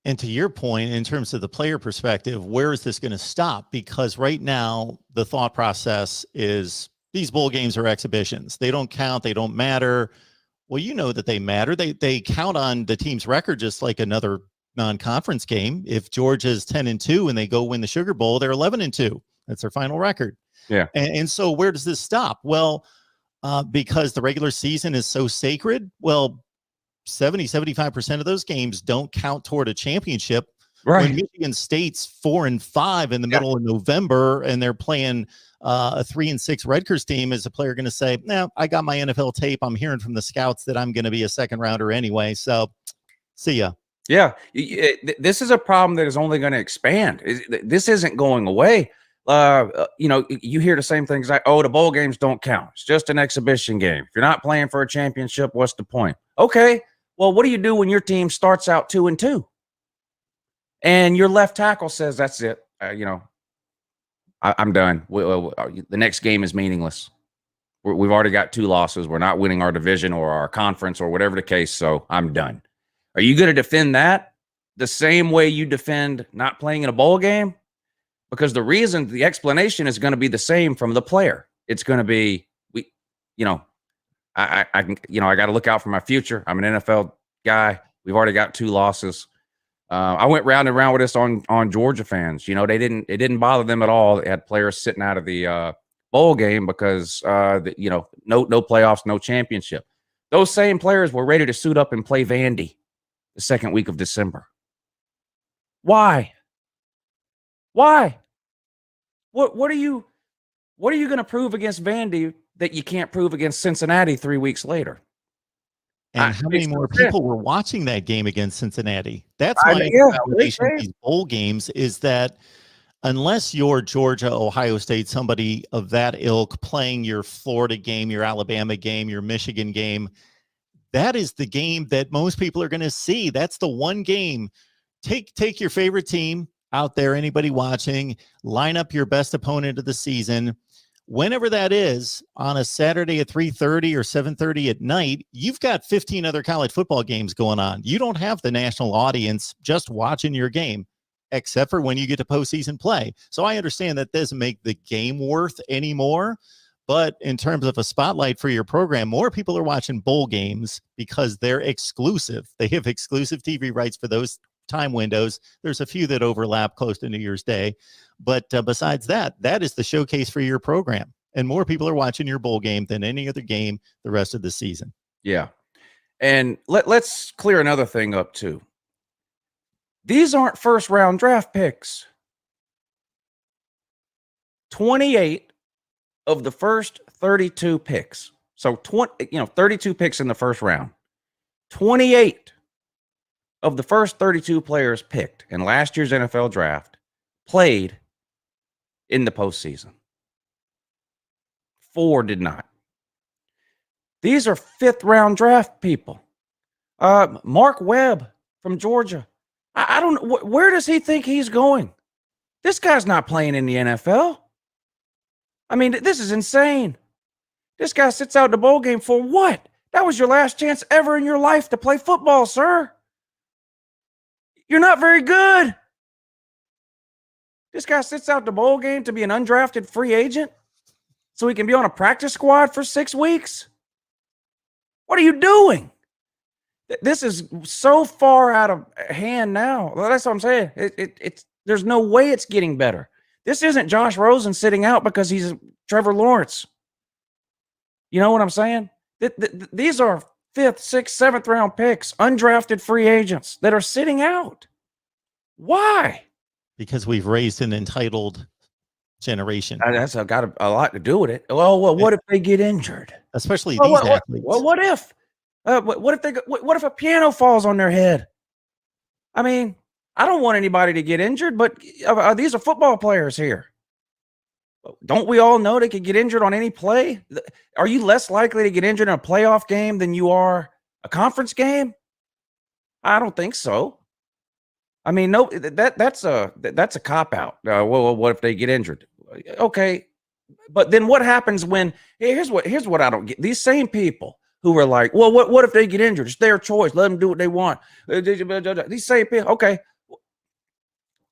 And to your point, in terms of the player perspective, where is this going to stop? Because right now, the thought process is these bowl games are exhibitions. They don't count. They don't matter. Well, you know that they matter. They count on the team's record just like another non-conference game. If Georgia's 10-2 and they go win the Sugar Bowl, they're 11-2. That's their final record. Yeah. And so where does this stop? Well, because the regular season is so sacred, well, 75% of those games don't count toward a championship. Right. When Michigan State's 4-5 in the middle of November and they're playing a 3-6 Rutgers team, is a player going to say, "No, I got my NFL tape. I'm hearing from the scouts that I'm going to be a second rounder anyway. So see ya." Yeah. This is a problem that is only going to expand. This isn't going away. You hear the same things like, "Oh, the bowl games don't count. It's just an exhibition game. If you're not playing for a championship, what's the point?" Okay. Well, what do you do when your team starts out 2-2 and your left tackle says, "That's it. I'm done. The next game is meaningless. We've already got 2 losses. We're not winning our division or our conference or whatever the case. So I'm done." Are you going to defend that the same way you defend not playing in a bowl game? Because the explanation is going to be the same from the player. It's going to be, I got to look out for my future. I'm an NFL guy. We've already got 2 losses. I went round and round with this on Georgia fans. It didn't bother them at all. They had players sitting out of the bowl game because no playoffs, no championship. Those same players were ready to suit up and play Vandy the second week of December. Why? What are you going to prove against Vandy that you can't prove against Cincinnati 3 weeks later? And how many more people were watching that game against Cincinnati? That's my evaluation of these bowl games, is that unless you're Georgia, Ohio State, somebody of that ilk playing your Florida game, your Alabama game, your Michigan game, that is the game that most people are going to see. That's the one game. Take your favorite team out there, anybody watching, line up your best opponent of the season. Whenever that is, on a Saturday at 3:30 or 7:30 at night, you've got 15 other college football games going on. You don't have the national audience just watching your game, except for when you get to postseason play. So I understand that doesn't make the game worth anymore. But in terms of a spotlight for your program, more people are watching bowl games because they're exclusive. They have exclusive TV rights for those time windows. There's a few that overlap close to New Year's Day. But besides that, that is the showcase for your program. And more people are watching your bowl game than any other game the rest of the season. Yeah. And let's clear another thing up, too. These aren't first-round draft picks. 28 of the first 32 picks. So 32 picks in the first round. 28 of the first 32 players picked in last year's NFL draft played in the postseason. 4 did not. These are 5th-round draft people. Mark Webb from Georgia. I don't know. Where does he think he's going? This guy's not playing in the NFL. I mean, this is insane. This guy sits out the bowl game for what? That was your last chance ever in your life to play football, sir. You're not very good. This guy sits out the bowl game to be an undrafted free agent so he can be on a practice squad for 6 weeks. What are you doing? This is so far out of hand now. That's what I'm saying. There's no way it's getting better. This isn't Josh Rosen sitting out because he's Trevor Lawrence. You know what I'm saying? These are 5th, 6th, 7th round picks, undrafted free agents that are sitting out. Why? Because we've raised an entitled generation. That's got a lot to do with it. Well, what if they get injured? Especially these athletes. Well, what if? What if a piano falls on their head? I mean, I don't want anybody to get injured, but these are football players here. Don't we all know they could get injured on any play? Are you less likely to get injured in a playoff game than you are a conference game? I don't think so. I mean, no, that's a cop out. Well, what if they get injured? Okay, but then what happens when? Here's what I don't get. These same people who are like, well, what if they get injured? It's their choice. Let them do what they want. These same people. Okay,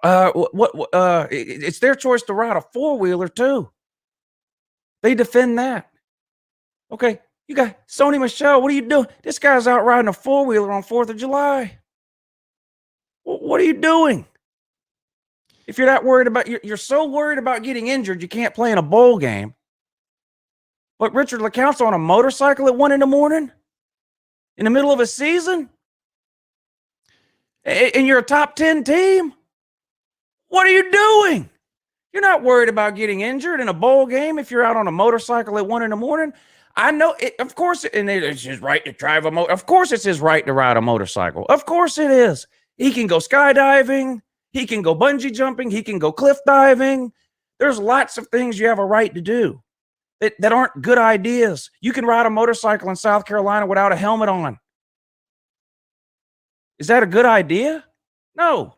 It's their choice to ride a four-wheeler too. They defend that. Okay, you got Sony Michel. What are you doing? This guy's out riding a four-wheeler on 4th of July. What are you doing? If you're that worried about, you're so worried about getting injured, you can't play in a bowl game. But Richard LeCounte's on a motorcycle at 1 a.m. in the middle of a season, and you're a top 10 team. What are you doing? You're not worried about getting injured in a bowl game if you're out on a motorcycle at 1 a.m. I know it, of course, and it's his right to drive a motor. Of course, it's his right to ride a motorcycle. Of course, it is. He can go skydiving. He can go bungee jumping. He can go cliff diving. There's lots of things you have a right to do that aren't good ideas. You can ride a motorcycle in South Carolina without a helmet on. Is that a good idea? No.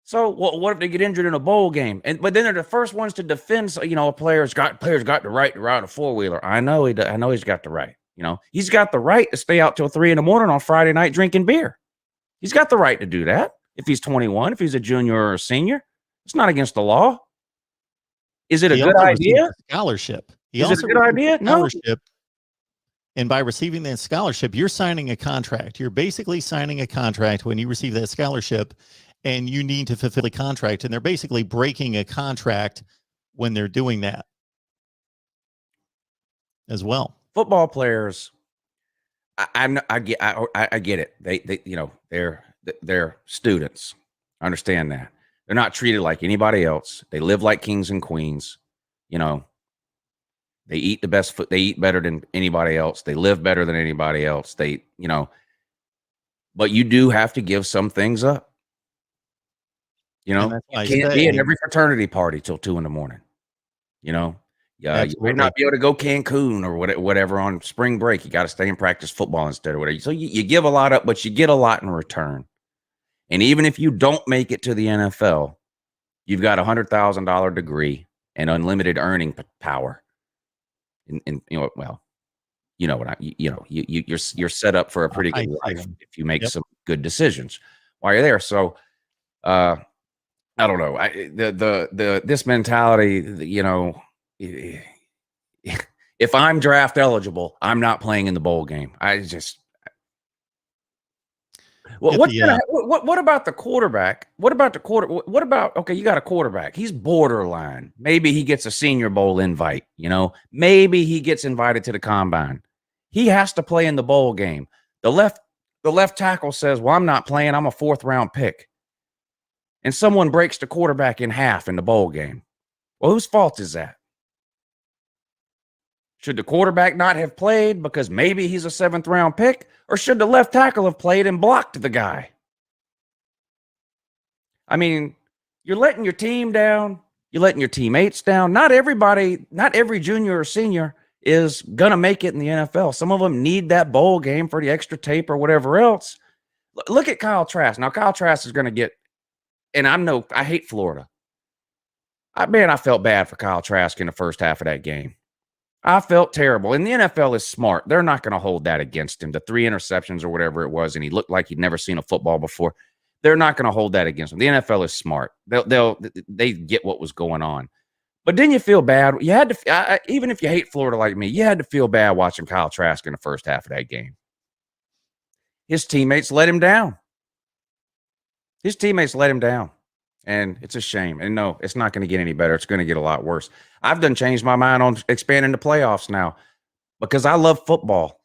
So, what if they get injured in a bowl game? But then they're the first ones to defend. A player's got the right to ride a four-wheeler. I know he's got the right. He's got the right to stay out till 3 a.m. on Friday night drinking beer. He's got the right to do that if he's 21, if he's a junior or a senior. It's not against the law. Is it a good idea? Scholarship. Is it a good idea? No. And by receiving that scholarship, you're signing a contract. You're basically signing a contract when you receive that scholarship, and you need to fulfill a contract. And they're basically breaking a contract when they're doing that as well. Football players, I get it. They're students. I understand that. They're not treated like anybody else. They live like kings and queens. They eat the best food. They eat better than anybody else. They live better than anybody else. But you do have to give some things up. You can't be at every fraternity party till 2 a.m. You might not be able to go Cancun or whatever on spring break. You got to stay and practice football instead or whatever. So you give a lot up, but you get a lot in return. And even if you don't make it to the NFL, you've got $100,000 degree and unlimited earning power. And you're set up for a pretty good life if you make some good decisions while you're there. So, I don't know. This mentality, if I'm draft eligible, I'm not playing in the bowl game. What about the quarterback? What about okay, you got a quarterback. He's borderline. Maybe he gets a Senior Bowl invite, Maybe he gets invited to the combine. He has to play in the bowl game. The left tackle says, "Well, I'm not playing. I'm a 4th-round pick." And someone breaks the quarterback in half in the bowl game. Well, whose fault is that? Should the quarterback not have played because maybe he's a 7th-round pick? Or should the left tackle have played and blocked the guy? I mean, you're letting your team down. You're letting your teammates down. Not every junior or senior is going to make it in the NFL. Some of them need that bowl game for the extra tape or whatever else. Look at Kyle Trask. Now, Kyle Trask is going to get, and I hate Florida. I felt bad for Kyle Trask in the first half of that game. I felt terrible. And the NFL is smart. They're not going to hold that against him. The 3 interceptions or whatever it was, and he looked like he'd never seen a football before. They're not going to hold that against him. The NFL is smart. They get what was going on. But didn't you feel bad? You had to, even if you hate Florida like me, you had to feel bad watching Kyle Trask in the first half of that game. His teammates let him down. And it's a shame. And no, it's not going to get any better. It's going to get a lot worse. I've done changed my mind on expanding the playoffs now because I love football.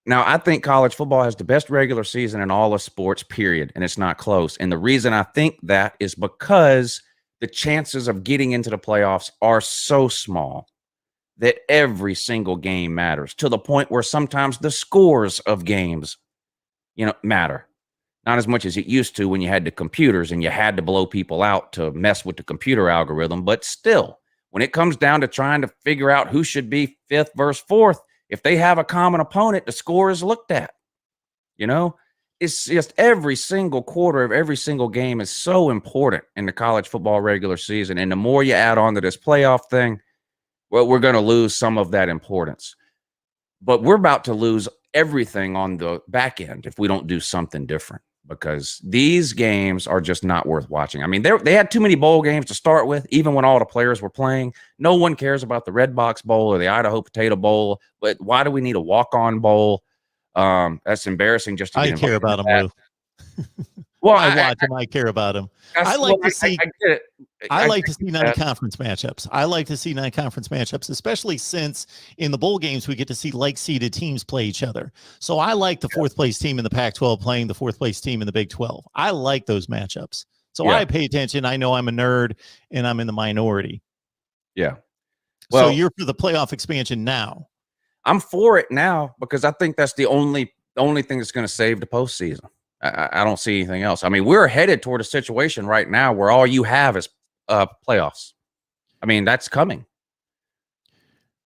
Now, I think college football has the best regular season in all of sports, period. And it's not close. And the reason I think that is because the chances of getting into the playoffs are so small that every single game matters to the point where sometimes the scores of games, matter. Not as much as it used to when you had the computers and you had to blow people out to mess with the computer algorithm. But still, when it comes down to trying to figure out who should be 5th versus 4th, if they have a common opponent, the score is looked at. It's just every single quarter of every single game is so important in the college football regular season. And the more you add on to this playoff thing, well, we're going to lose some of that importance. But we're about to lose everything on the back end if we don't do something different. because these games are just not worth watching. I mean, they had too many bowl games to start with, even when all the players were playing. No one cares about the Red Box Bowl or the Idaho Potato Bowl, but why do we need a walk-on bowl? That's embarrassing just to get I care about them, Lou. Well, I watch them. I care about them. I like to see. I like to see non-conference matchups. I like to see non-conference matchups, especially since in the bowl games we get to see like-seeded teams play each other. So I like the fourth place team in the Pac-12 playing the fourth place team in the Big 12. I like those matchups. So I pay attention. I know I'm a nerd and I'm in the minority. Yeah. Well, so you're for the playoff expansion now. I'm for it now because I think that's the only thing that's going to save the postseason. I don't see anything else. I mean, we're headed toward a situation right now where all you have is playoffs. I mean, that's coming.